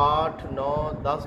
8, 9, 10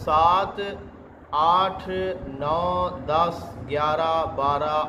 7, 8, 9, 10, 11, 12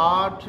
8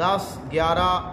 10, 11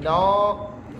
9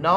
9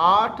8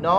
9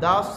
10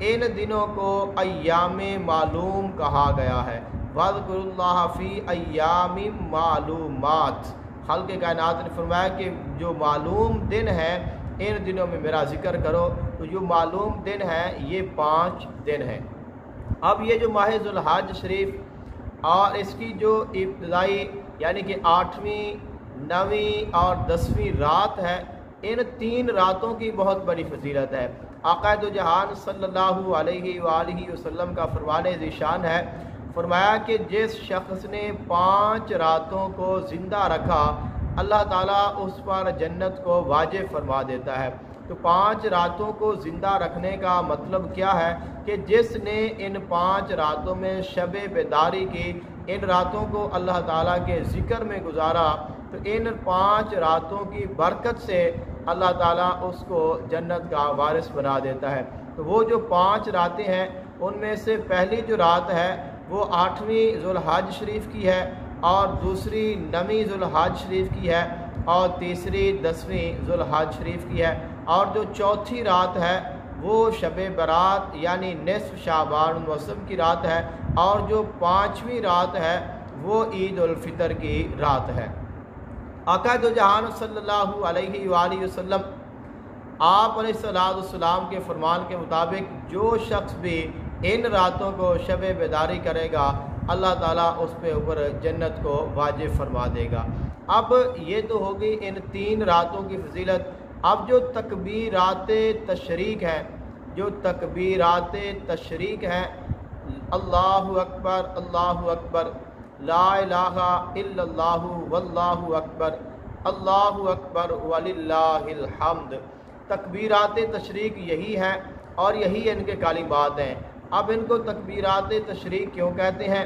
ان دنوں کو ایام معلوم کہا گیا ہے۔ وَاذْكُرُوا اللَّهَ فِي أَيَّامٍ مَعْلُومَاتٍ، خالق کائنات نے فرمایا کہ جو معلوم دن ہے ان دنوں میں میرا ذکر کرو۔ تو جو معلوم دن ہے یہ 5 دن ہیں۔ اب یہ جو ماہ ذو الحج شریف اور اس کی جو ابتدائی یعنی کہ 8ویں 9ویں اور 10ویں رات ہے، ان 3 راتوں کی بہت بڑی فضیلت ہے۔ آقا دو جہان صلی اللہ علیہ وآلہ وسلم کا فرمان ذیشان ہے، فرمایا کہ جس شخص نے 5 راتوں کو زندہ رکھا اللہ تعالیٰ اس پر جنت کو واجب فرما دیتا ہے۔ تو 5 راتوں کو زندہ رکھنے کا مطلب کیا ہے کہ جس نے ان 5 راتوں میں شب بیداری کی، ان راتوں کو اللہ تعالیٰ کے ذکر میں گزارا، تو ان 5 راتوں کی برکت سے اللہ تعالیٰ اس کو جنت کا وارث بنا دیتا ہے۔ تو وہ جو 5 راتیں ہیں ان میں سے پہلی جو رات ہے وہ 8ویں ذو الحج شریف کی ہے، اور دوسری 9ویں ذو الحج شریف کی ہے، اور تیسری 10ویں ذو الحج شریف کی ہے، اور جو چوتھی رات ہے وہ شب برات یعنی نصف شعبان الموسم کی رات ہے، اور جو 5ویں رات ہے وہ عید الفطر کی رات ہے۔ آقا دو جہان صلی اللہ علیہ وآلہ وسلم آپ علیہ السلام کے فرمان کے مطابق جو شخص بھی ان راتوں کو شب بیداری کرے گا اللہ تعالیٰ اس پہ اوپر جنت کو واجب فرما دے گا۔ اب یہ تو ہوگی ان 3 راتوں کی فضیلت۔ اب جو تکبیرات تشریق ہیں، جو تکبیرات تشریق ہیں، اللہ اکبر اللہ اکبر، لا الہ الا اللہ واللہ اکبر، اللہ اکبر وللہ الحمد، تکبیرات تشریق یہی ہیں اور یہی ان کے کلمات ہیں۔ اب ان کو تکبیرات تشریق کیوں کہتے ہیں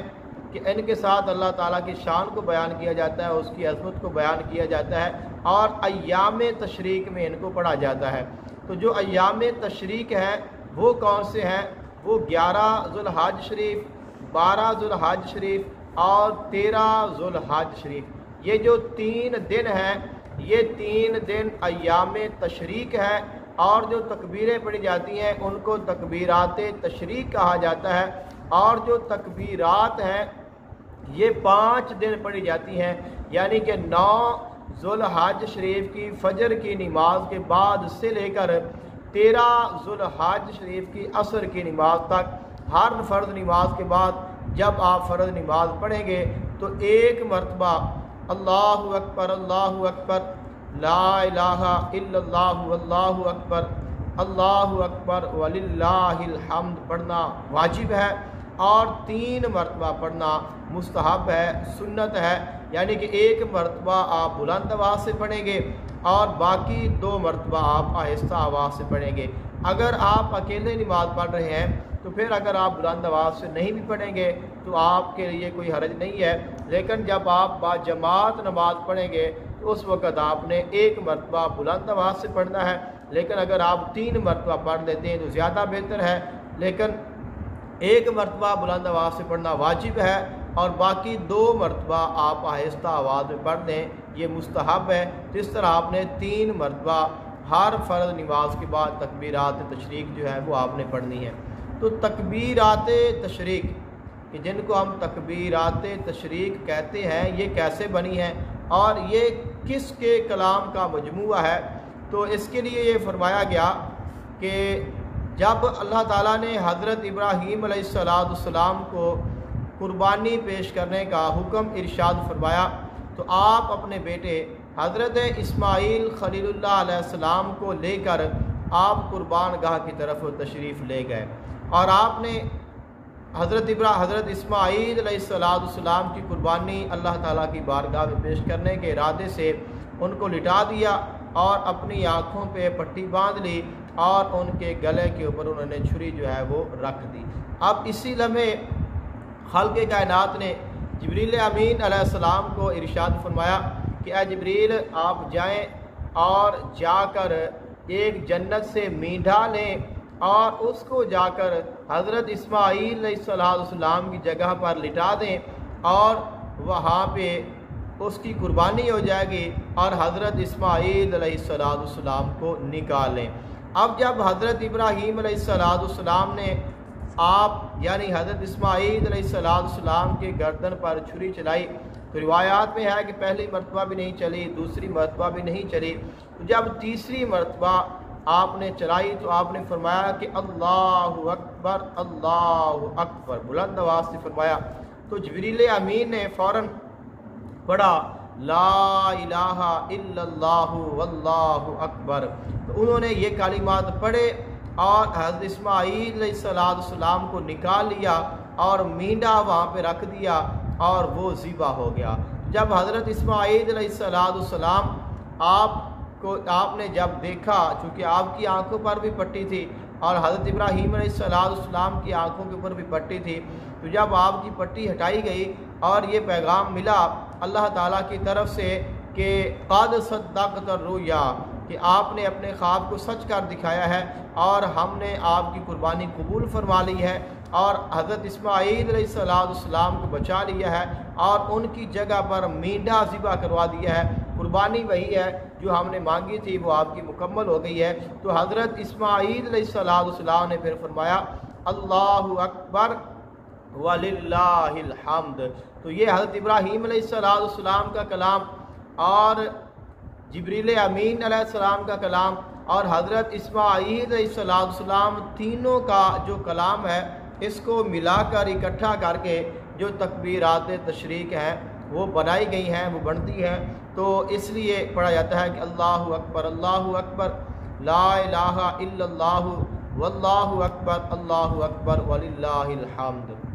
کہ ان کے ساتھ اللہ تعالیٰ کی شان کو بیان کیا جاتا ہے، اس کی عظمت کو بیان کیا جاتا ہے، اور ایام تشریق میں ان کو پڑھا جاتا ہے۔ تو جو ایام تشریق ہیں وہ کون سے ہیں؟ وہ 11 ذو الحج شریف، 12 ذو الحج شریف اور 13 ذو الحج شریف۔ یہ جو 3 دن ہیں یہ 3 دن ایام تشریق ہے، اور جو تکبیریں پڑھی جاتی ہیں ان کو تکبیرات تشریق کہا جاتا ہے، اور جو تکبیرات ہیں یہ 5 دن پڑھی جاتی ہیں، یعنی کہ 9 ذو الحج شریف کی فجر کی نماز کے بعد سے لے کر 13 ذو الحج شریف کی عصر کی نماز تک، ہر فرض نماز کے بعد جب آپ فرض نماز پڑھیں گے تو 1 مرتبہ اللہ اکبر اللہ اکبر، لا الہ الا اللہ واللہ اکبر، اللہ اکبر وللہ الحمد پڑھنا واجب ہے، اور 3 مرتبہ پڑھنا مستحب ہے، سنت ہے، یعنی کہ 1 مرتبہ آپ بلند آواز سے پڑھیں گے اور باقی 2 مرتبہ آپ آہستہ آواز سے پڑھیں گے۔ اگر آپ اکیلے نماز پڑھ رہے ہیں تو پھر اگر آپ بلند آواز سے نہیں بھی پڑھیں گے تو آپ کے لیے کوئی حرج نہیں ہے، لیکن جب آپ با جماعت نماز پڑھیں گے تو اس وقت آپ نے 1 مرتبہ بلند آواز سے پڑھنا ہے، لیکن اگر آپ 3 مرتبہ پڑھ لیتے ہیں تو زیادہ بہتر ہے، لیکن 1 مرتبہ بلند آواز سے پڑھنا واجب ہے، اور باقی 2 مرتبہ آپ آہستہ آواز میں پڑھ دیں، یہ مستحب ہے۔ تو اس طرح آپ نے 3 مرتبہ ہر فرض نماز کے بعد تکبیرات تشریق جو ہے وہ آپ نے پڑھنی ہے۔ تو تکبیرات تشریق کہ جن کو ہم تکبیرات تشریق کہتے ہیں یہ کیسے بنی ہیں اور یہ کس کے کلام کا مجموعہ ہے؟ تو اس کے لیے یہ فرمایا گیا کہ جب اللہ تعالیٰ نے حضرت ابراہیم علیہ السلام کو قربانی پیش کرنے کا حکم ارشاد فرمایا تو آپ اپنے بیٹے حضرت اسماعیل خلیل اللہ علیہ السلام کو لے کر آپ قربان گاہ کی طرف تشریف لے گئے، اور آپ نے حضرت اسماعیل علیہ السلام کی قربانی اللہ تعالیٰ کی بارگاہ میں پیش کرنے کے ارادے سے ان کو لٹا دیا اور اپنی آنکھوں پہ پٹی باندھ لی اور ان کے گلے کے اوپر انہوں نے چھری جو ہے وہ رکھ دی۔ اب اسی لمحے خالق کائنات نے جبریل امین علیہ السلام کو ارشاد فرمایا کہ اے جبریل آپ جائیں اور جا کر ایک جنت سے مینڈھا لیں اور اس کو جا کر حضرت اسماعیل علیہ السلام کی جگہ پر لٹا دیں اور وہاں پہ اس کی قربانی ہو جائے گی اور حضرت اسماعیل علیہ السلام کو نکال لیں۔ اب جب حضرت ابراہیم علیہ السلام نے آپ یعنی حضرت اسماعیل علیہ السلام کے گردن پر چھری چلائی تو روایات میں ہے کہ پہلی مرتبہ بھی نہیں چلی، دوسری مرتبہ بھی نہیں چلی، تو جب تیسری مرتبہ آپ نے چلائی تو آپ نے فرمایا کہ اللہ اکبر اللہ اکبر، بلند آواز سے فرمایا۔ تو جبریل امین نے فوراً پڑھا لا الہ الا اللہ واللہ اکبر، تو انہوں نے یہ کلمات پڑھے اور حضرت اسماعیل علیہ السلام کو نکال لیا اور مینڈا وہاں پہ رکھ دیا اور وہ ذبح ہو گیا۔ جب حضرت اسماعیل علیہ السلام آپ نے جب دیکھا، چونکہ آپ کی آنکھوں پر بھی پٹی تھی اور حضرت ابراہیم علیہ السلام کی آنکھوں کے اوپر بھی پٹی تھی، تو جب آپ کی پٹی ہٹائی گئی اور یہ پیغام ملا اللہ تعالیٰ کی طرف سے کہ قد صدقت الرؤیا، کہ آپ نے اپنے خواب کو سچ کر دکھایا ہے اور ہم نے آپ کی قربانی قبول فرما لی ہے اور حضرت اسماعیل علیہ السلام کو بچا لیا ہے اور ان کی جگہ پر مینڈا ذبح کروا دیا ہے، قربانی وہی ہے جو ہم نے مانگی تھی وہ آپ کی مکمل ہو گئی ہے۔ تو حضرت اسماعیل علیہ السلام نے پھر فرمایا اللہ اکبر وللہ الحمد۔ تو یہ حضرت ابراہیم علیہ السلام کا کلام اور جبریل امین علیہ السلام کا کلام اور حضرت اسماعیل علیہ السلام تینوں کا جو کلام ہے، اس کو ملا کر اکٹھا کر کے جو تکبیرات تشریق ہیں وہ بنائی گئی ہیں، وہ بنتی ہیں، تو اس لیے پڑھا جاتا ہے کہ اللہ اکبر لا الہ الا اللہ واللہ اکبر وللہ الحمد۔